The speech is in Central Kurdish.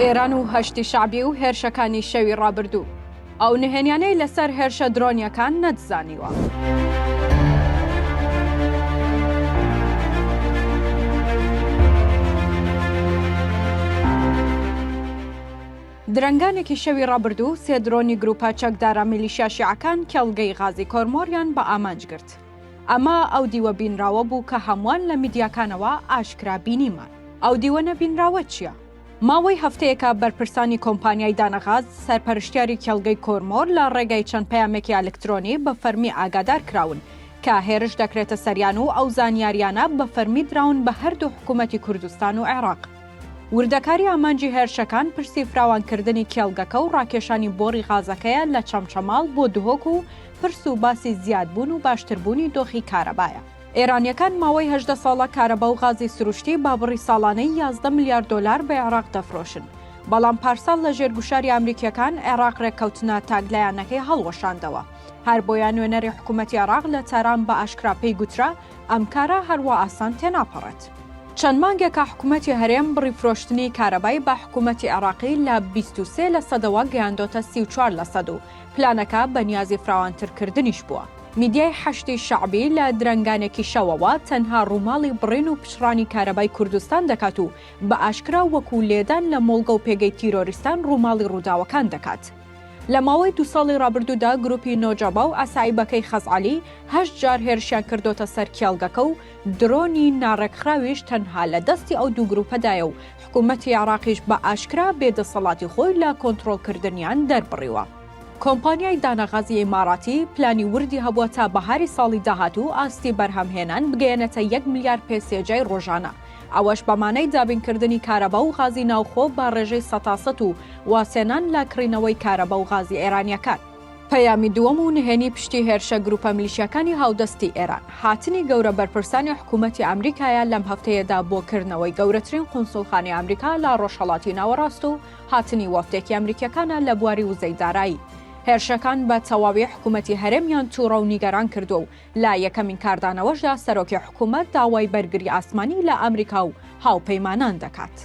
ئێران و هەشتی شعبی و هێرشەکانی شەوی ڕابردوو ئەو نهێنیانەی لەسەر هێرشە درۆنیەکان نەتزانیوە. درەنگانێکی شەوی ڕابردوو سێ درۆنی گروپە چەکدارە میلیشیا شیعەکان کێڵگەی غازی کۆرمۆریان بە ئامانج گرت. ئەمە ئەو دیوە بینراوە بوو کە هەمووان لە میدیاکانەوە ئاشکرا بینیمان. ئەو دیوە نەبینراوە چییە؟ ماوەی هەفتەیەکە بەرپرسانی کۆمپانیای دانەغاز سەرپەرشتیاری کێڵگەی کۆرمۆر لە ڕێگەی چەند پەیامێکی ئەلکترۆنی بە فەرمی ئاگادار کراون کە هێرش دەکرێتە سەریان و ئەو زانیاریانە بە فەرمی دراون بە هەردوو حکوومەتی کوردستان و عێراق. وردەکاری ئامانجی هێرشەکان پرسی فراوانکردنی کێڵگەکە و ڕاکێشانی بۆڕی غازەکەیە لە چەمچەماڵ بۆ دهۆک و پرس و باسی زیادبوون و باشتربوونی دۆخی کارەبایە. ئێرانیەکان ماوەی 18 ساڵە کارەبا و غازی سروشتی با بڕی ساڵانەی 11 میلیارد دلار بە عێراق دەفرۆشن. بەڵام پارساڵ لە ژێرگوشاری ئەمریکیەکان عێراق ڕێککەوتنە تاگلایەنەکەی هەڵوەشاندەوە. هەر بۆیان نوێنەری حکوومەتی عێراق لە تاران بە ئاشکرا پێی گوترا ئەم کارە هەروە ئاسان تێناپەڕێت. چەند مانگێکە حکوومەتی هەرێم بڕی فرۆشتنی کارەبای بە حکوومەتی عێراقی لە 23% گەیاندۆتە 34% و پلانەکە بە نیازی فراوانترکردنیش بووە. میدیای هەشتی شعبی لە درەنگانێکی شەوەوە تەنها ڕووماڵی بڕین و پشڕانی کارەبای کوردستان دەکات و بە ئاشکرا وەکو لێدان لە مۆڵگە و پێگەی تیرۆریستان ڕووماڵی ڕووداوەکان دەکات. لە ماوەی 2 ساڵی ڕابردوودا گروپی نۆجەبا و ئاسایبەکەی خەزعەلی 8 جار هێرشیان کردۆتە سەر کێڵگەکە و درۆنی ناڕێکخراویش تەنها لە دەستی ئەو دوو گروپەدایە و حکوومەتی عێراقیش بە ئاشکرا بێدەسەڵاتی خۆی لە کۆنتڕۆڵکردنیان دەربڕیوە. کۆمپانیای دانەغازی ئیماراتی پلانی وردی هەبووە تا بەهاری ساڵی داهاتوو ئاستی بەرهەمهێنان بگەێنێتە 1 میلیارد پێسێجای ڕۆژانە. ئەوەش بەمانەی دابینکردنی کارەبا و غازی ناوخۆ بە ڕێژەی 100% و واسێنان لە کڕینەوەی کارەبا و غازی ئێرانیەکان. پەیامی دووەم و نهێنی پشتی هێرشە گروپە میلیشیەکانی هاودەستی ئێران هاتنی گەورە بەرپرسانی حکوومەتی ئەمریکایە لەم هەفتەیەدا بۆکردنەوەی گەورەترین قونسوڵخانەی ئەمریکا لە ڕۆژهەڵاتی ناوەڕاست و هاتنی وەفتێکی ئەمریکیەکانە لە بواری وزەی دارایی. هێرشەکان بە تەواوی حکوومەتی هەرێمیان تووڕە و نیگەران کردو و لا یەکەمین کاردانەوەشدا سەرۆکی حکوومەت داوای بەرگری ئاسمانی لە ئەمریکا و هاوپەیمانان دەکات.